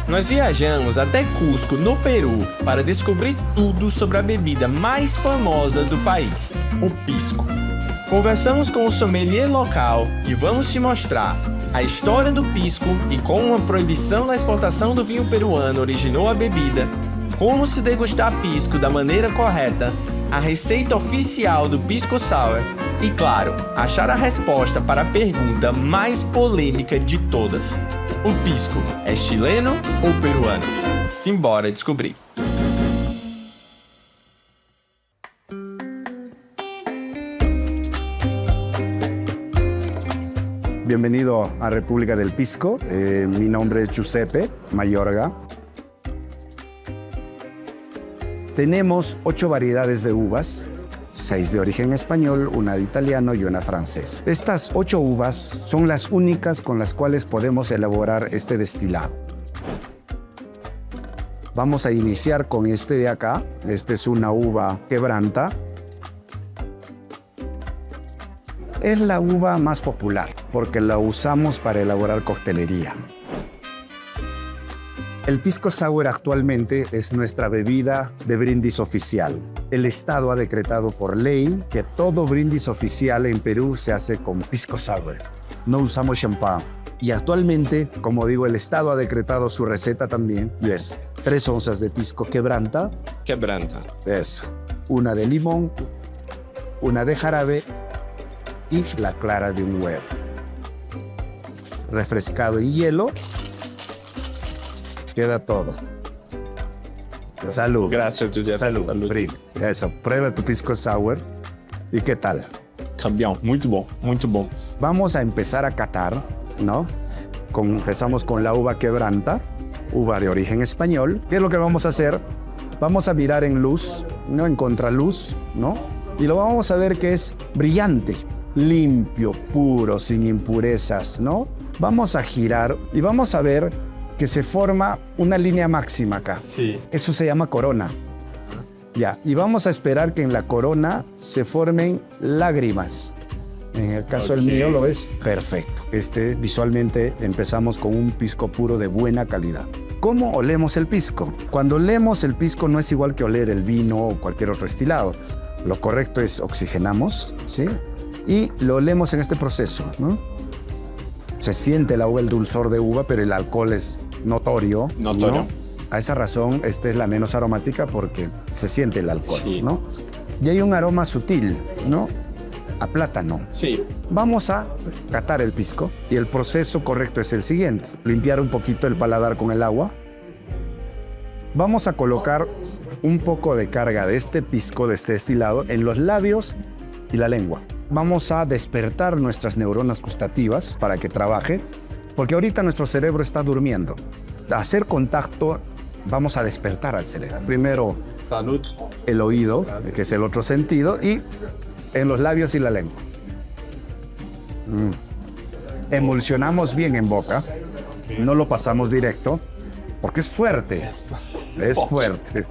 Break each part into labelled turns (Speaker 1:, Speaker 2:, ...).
Speaker 1: Nós viajamos até Cusco, no Peru, para descobrir tudo sobre a bebida mais famosa do país, o pisco. Conversamos com o sommelier local e vamos te mostrar a história do pisco e como a proibição da exportação do vinho peruano originou a bebida, como se degustar pisco da maneira correta, a receita oficial do Pisco Sour e, claro, achar a resposta para a pergunta mais polêmica de todas. O pisco é chileno ou peruano? Simbora descobrir!
Speaker 2: Bienvenido a República del Pisco. Mi nombre es Giuseppe Mayorga. Tenemos 8 variedades de uvas, 6 de origen español, una de italiano y una francés. Estas 8 uvas son las únicas con las cuales podemos elaborar este destilado. Vamos a iniciar con este de acá. Este es una uva quebranta. Es la uva más popular porque la usamos para elaborar coctelería. El Pisco Sour actualmente es nuestra bebida de brindis oficial. El Estado ha decretado por ley que todo brindis oficial en Perú se hace con Pisco Sour. No usamos champán. Y actualmente, como digo, el Estado ha decretado su receta también. Y es 3 onzas de pisco quebranta.
Speaker 1: Quebranta.
Speaker 2: Eso. Una de limón, una de jarabe y la clara de un huevo. Refrescado en hielo. Queda todo. Salud.
Speaker 1: Gracias, Giuseppe.
Speaker 2: Salud. Brinde. Eso, prueba tu Pisco Sour. ¿Y qué tal?
Speaker 1: Campeão, muito bom, muito bom.
Speaker 2: Vamos a empezar a catar, ¿no? Empezamos con la uva quebranta, uva de origen español. ¿Qué es lo que vamos a hacer? Vamos a mirar en luz, ¿no? En contraluz, ¿no? Y lo vamos a ver que es brillante, limpio, puro, sin impurezas, ¿no? Vamos a girar y vamos a ver que se forma una línea máxima acá.
Speaker 1: Sí.
Speaker 2: Eso se llama corona. Ya, y vamos a esperar que en la corona se formen lágrimas. En el caso del mío, ¿lo ves? Perfecto. Visualmente empezamos con un pisco puro de buena calidad. ¿Cómo olemos el pisco? Cuando olemos el pisco no es igual que oler el vino o cualquier otro destilado. Lo correcto es oxigenamos, ¿sí? Y lo olemos en este proceso, ¿no? Se siente la uva, el dulzor de uva, pero el alcohol es notorio.
Speaker 1: Notorio.
Speaker 2: ¿no? A esa razón, esta es la menos aromática porque se siente el alcohol,
Speaker 1: sí.
Speaker 2: ¿no? Y hay un aroma sutil, ¿no? A plátano.
Speaker 1: Sí.
Speaker 2: Vamos a catar el pisco y el proceso correcto es el siguiente. Limpiar un poquito el paladar con el agua. Vamos a colocar un poco de carga de este pisco, de este destilado, en los labios y la lengua. Vamos a despertar nuestras neuronas gustativas para que trabaje, porque ahorita nuestro cerebro está durmiendo. A hacer contacto, vamos a despertar al cerebro. Primero,
Speaker 1: salud.
Speaker 2: El oído, que es el otro sentido, y en los labios y la lengua. Emulsionamos bien en boca, no lo pasamos directo, porque es fuerte. Es fuerte.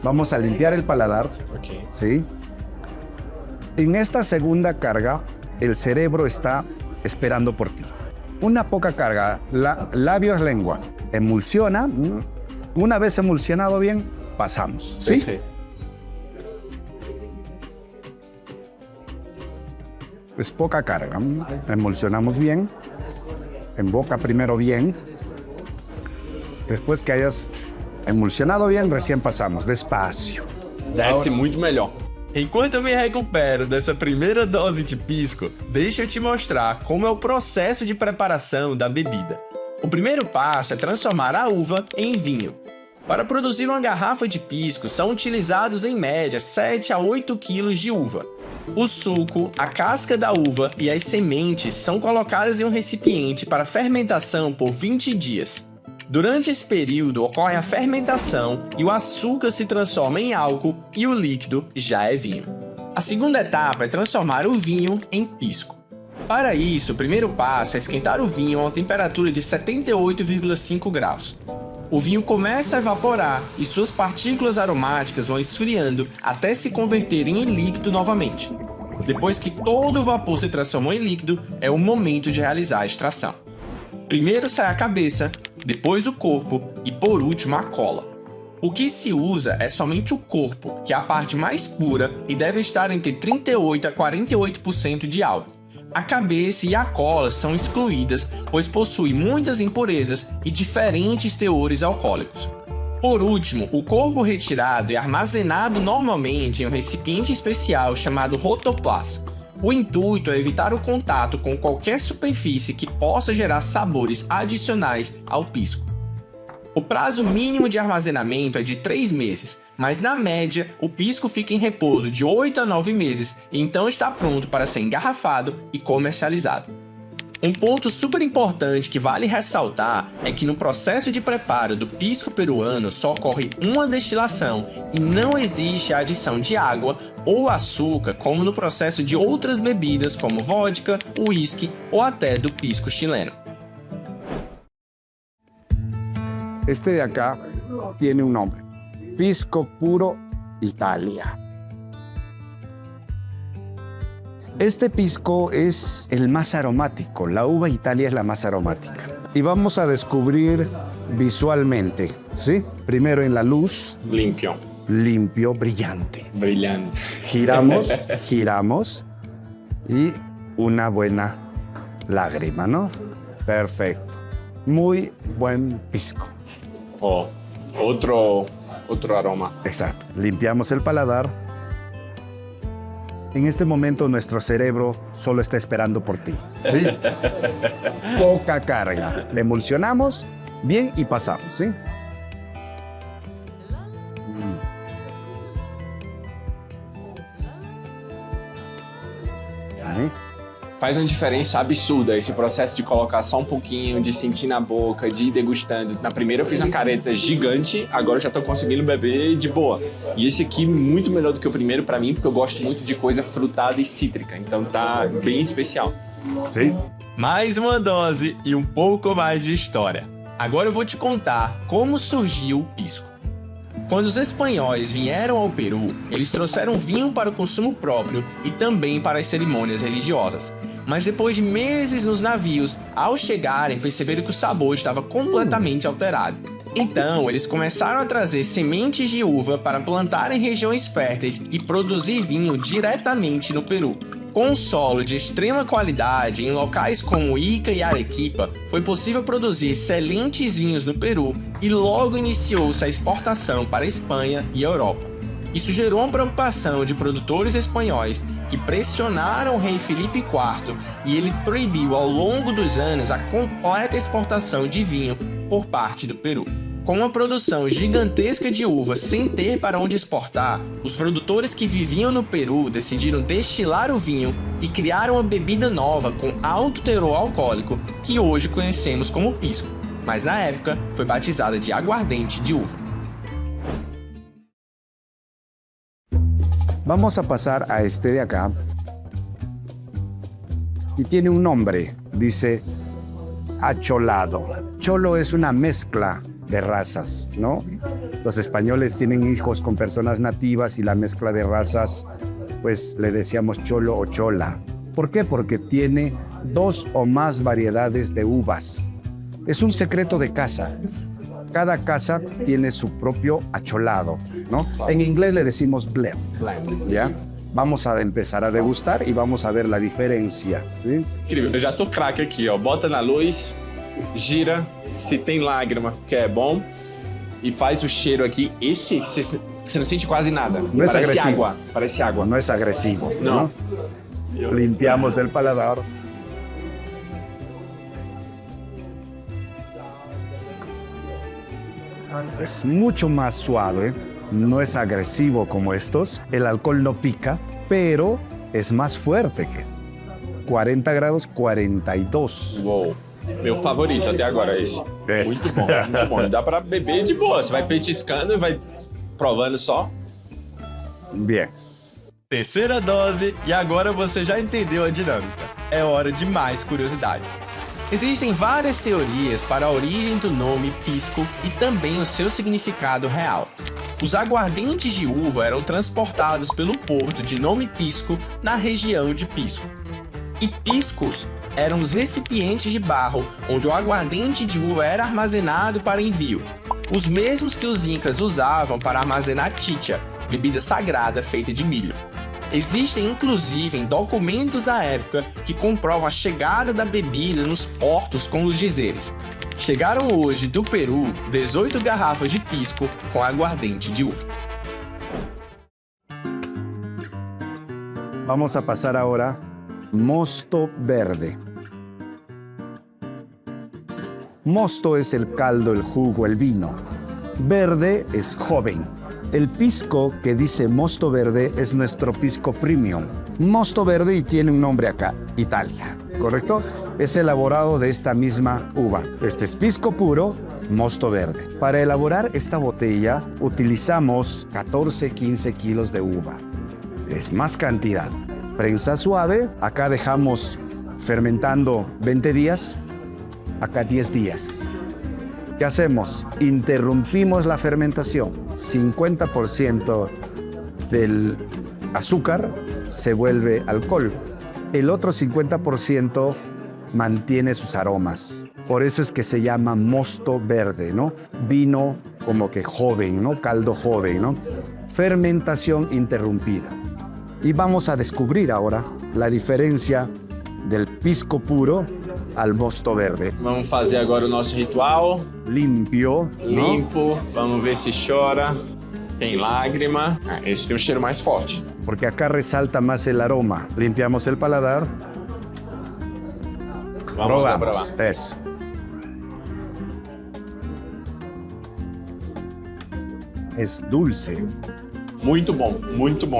Speaker 2: Vamos a limpiar el paladar, ¿sí? En esta segunda carga, el cerebro está esperando por ti. Una poca carga, labios, lengua. Emulsiona. Una vez emulsionado bien, pasamos. ¿Sí?
Speaker 1: Perfecto.
Speaker 2: Es poca carga. Emulsionamos bien. En boca primero bien. Después que hayas emulsionado bien, recién pasamos. Despacio.
Speaker 1: Desce muito melhor. Enquanto eu me recupero dessa primeira dose de pisco, deixa eu te mostrar como é o processo de preparação da bebida. O primeiro passo é transformar a uva em vinho. Para produzir uma garrafa de pisco, são utilizados em média 7 a 8 quilos de uva. O suco, a casca da uva e as sementes são colocadas em um recipiente para fermentação por 20 dias. Durante esse período ocorre a fermentação e o açúcar se transforma em álcool e o líquido já é vinho. A segunda etapa é transformar o vinho em pisco. Para isso, o primeiro passo é esquentar o vinho a uma temperatura de 78,5 graus. O vinho começa a evaporar e suas partículas aromáticas vão esfriando até se converterem em líquido novamente. Depois que todo o vapor se transformou em líquido, é o momento de realizar a extração. Primeiro sai a cabeça, depois o corpo e por último a cola. O que se usa é somente o corpo, que é a parte mais pura e deve estar entre 38% a 48% de álcool. A cabeça e a cola são excluídas, pois possuem muitas impurezas e diferentes teores alcoólicos. Por último, o corpo retirado é armazenado normalmente em um recipiente especial chamado rotoplas. O intuito é evitar o contato com qualquer superfície que possa gerar sabores adicionais ao pisco. O prazo mínimo de armazenamento é de 3 meses, mas na média o pisco fica em repouso de 8 a 9 meses e então está pronto para ser engarrafado e comercializado. Um ponto super importante que vale ressaltar é que no processo de preparo do pisco peruano só ocorre uma destilação e não existe a adição de água ou açúcar como no processo de outras bebidas como vodka, uísque ou até do pisco chileno.
Speaker 2: Este de acá tiene un nombre, Pisco Puro Italia. Este pisco es el más aromático, la uva Italia es la más aromática. Y vamos a descubrir visualmente, ¿sí? Primero en la luz,
Speaker 1: Limpio.
Speaker 2: limpio, brillante.
Speaker 1: Brilhante.
Speaker 2: Giramos y una buena lágrima, ¿no? Perfecto. Muy buen pisco.
Speaker 1: Oh, otro aroma.
Speaker 2: Exacto. Limpiamos el paladar. En este momento nuestro cerebro solo está esperando por ti. ¿Sí? Poca carga. Le emulsionamos bien y pasamos, ¿sí? Ahí.
Speaker 3: Faz uma diferença absurda esse processo de colocar só um pouquinho, de sentir na boca, de ir degustando. Na primeira eu fiz uma careta gigante, agora eu já tô conseguindo beber de boa. E esse aqui muito melhor do que o primeiro pra mim, porque eu gosto muito de coisa frutada e cítrica, então tá bem especial.
Speaker 2: ¿Sí?
Speaker 1: Mais uma dose e um pouco mais de história. Agora eu vou te contar como surgiu o pisco. Quando os espanhóis vieram ao Peru, eles trouxeram vinho para o consumo próprio e também para as cerimônias religiosas. Mas depois de meses nos navios, ao chegarem perceberam que o sabor estava completamente alterado. Então, eles começaram a trazer sementes de uva para plantar em regiões férteis e produzir vinho diretamente no Peru. Com um solo de extrema qualidade em locais como Ica e Arequipa, foi possível produzir excelentes vinhos no Peru e logo iniciou-se a exportação para a Espanha e a Europa. Isso gerou uma preocupação de produtores espanhóis que pressionaram o rei Felipe IV e ele proibiu ao longo dos anos a completa exportação de vinho por parte do Peru. Com uma produção gigantesca de uva sem ter para onde exportar, os produtores que viviam no Peru decidiram destilar o vinho e criaram uma bebida nova com alto teor alcoólico que hoje conhecemos como pisco, mas na época foi batizada de aguardente de uva.
Speaker 2: Vamos a pasar a este de acá. Y tiene un nombre, dice acholado. Cholo es una mezcla de razas, ¿no? Los españoles tienen hijos con personas nativas y la mezcla de razas, pues le decíamos cholo o chola. ¿Por qué? Porque tiene 2 o más variedades de uvas. Es un secreto de casa. Cada casa tiene su propio acholado, ¿no? En inglés le decimos blend. ¿Ya? Vamos a empezar a degustar y vamos a ver la diferencia, ¿sí?
Speaker 3: Incrível, eu já tô craque aqui, ó. Bota na luz, gira, se tem lágrima, que é bom, e faz o cheiro aqui. Esse, você não sente quase nada.
Speaker 2: Não é
Speaker 3: Parece
Speaker 2: agressivo.
Speaker 3: água, parece água.
Speaker 2: No es agresivo,
Speaker 3: No.
Speaker 2: ¿no? Limpiamos el paladar. Es mucho más suave, no es agresivo como estos. El alcohol no pica, pero es más fuerte que este. 40 grados, 42.
Speaker 3: Uou. Meu favorito até agora esse.
Speaker 2: Esse.
Speaker 3: Muito bom, muito bom. Dá pra beber de boa. Você vai petiscando e vai provando só.
Speaker 2: Bien.
Speaker 1: Terceira dose e agora você já entendeu a dinâmica. É hora de mais curiosidades. Existem várias teorias para a origem do nome pisco e também o seu significado real. Os aguardentes de uva eram transportados pelo porto de Nome Pisco na região de Pisco. E piscos eram os recipientes de barro onde o aguardente de uva era armazenado para envio, os mesmos que os incas usavam para armazenar chicha, bebida sagrada feita de milho. Existem inclusive documentos da época que comprovam a chegada da bebida nos portos com os dizeres: chegaram hoje do Peru 18 garrafas de pisco com aguardente de uva.
Speaker 2: Vamos a pasar ahora mosto verde. Mosto es el caldo, el jugo, el vino. Verde es joven. El pisco que dice mosto verde es nuestro pisco premium. Mosto verde y tiene un nombre acá, Italia, ¿correcto? Es elaborado de esta misma uva. Este es pisco puro, mosto verde. Para elaborar esta botella utilizamos 14-15 kilos de uva. Es más cantidad. Prensa suave, acá dejamos fermentando 20 días, acá 10 días. ¿Qué hacemos? Interrumpimos la fermentación. 50% del azúcar se vuelve alcohol. El otro 50% mantiene sus aromas. Por eso es que se llama mosto verde, ¿no? Vino como que joven, ¿no? Caldo joven, ¿no? Fermentación interrumpida. Y vamos a descubrir ahora la diferencia del pisco puro al mosto verde.
Speaker 3: Vamos fazer agora o nosso ritual.
Speaker 2: Limpio, ¿no?
Speaker 3: Limpo, vamos ver se chora. Tem lágrima. Esse tem um cheiro mais forte.
Speaker 2: Porque acá resalta más el aroma. Limpiamos el paladar.
Speaker 3: Vamos a provar.
Speaker 2: Probamos. Eso. Es dulce,
Speaker 3: Muito bom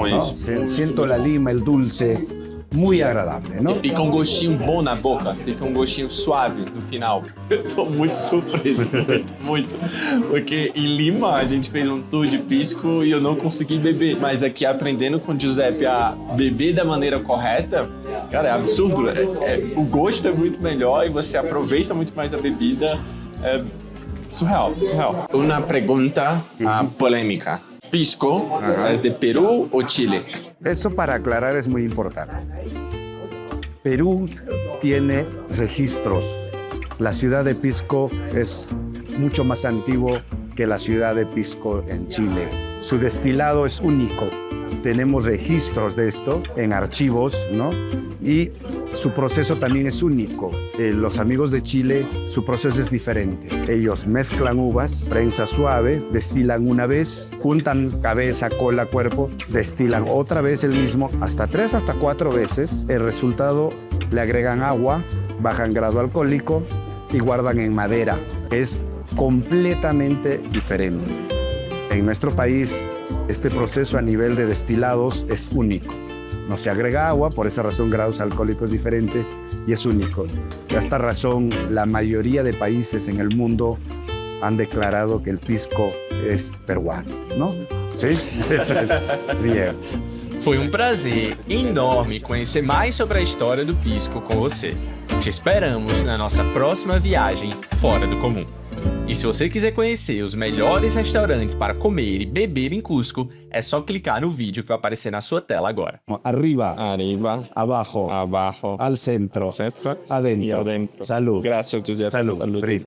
Speaker 2: ¿no?
Speaker 3: esse.
Speaker 2: Siento la lima, el dulce, muy agradable, ¿no?
Speaker 3: E fica um gostinho bom na boca, fica um gostinho suave no final. Eu tô muito surpreso, muito. Porque em Lima a gente fez um tour de pisco e eu não consegui beber. Mas aqui aprendendo com o Giuseppe a beber da maneira correta, cara, é absurdo. O gosto é muito melhor e você aproveita muito mais a bebida. É surreal. Uma pergunta polêmica. Pisco es de Perú o Chile?
Speaker 2: Eso para aclarar es muy importante. Perú tiene registros. La ciudad de Pisco es mucho más antiguo que la ciudad de Pisco en Chile. Su destilado es único. Tenemos registros de esto en archivos, ¿no? Y su proceso también es único. Los amigos de Chile, su proceso es diferente. Ellos mezclan uvas, prensa suave, destilan una vez, juntan cabeza, cola, cuerpo, destilan otra vez el mismo, hasta 3 hasta 4 veces. El resultado le agregan agua, bajan grado alcohólico y guardan en madera. Es completamente diferente. En nuestro país, este proceso a nivel de destilados es único. No se agrega agua, por esa razón grados alcohólicos diferentes y es único. Por esta razón, la mayoría de países en el mundo han declarado que el pisco es peruano, ¿no? ¿Sí? Bien.
Speaker 1: Foi um prazer enorme conhecer mais sobre a história do pisco com você. Te esperamos na nossa próxima viagem fora do comum. E se você quiser conhecer os melhores restaurantes para comer e beber em Cusco, é só clicar no vídeo que vai aparecer na sua tela agora.
Speaker 2: Arriba,
Speaker 3: Abajo,
Speaker 2: abajo, al centro, adentro.
Speaker 3: y adentro.
Speaker 2: Salud.
Speaker 3: Gracias, Giuseppe.
Speaker 2: Salud.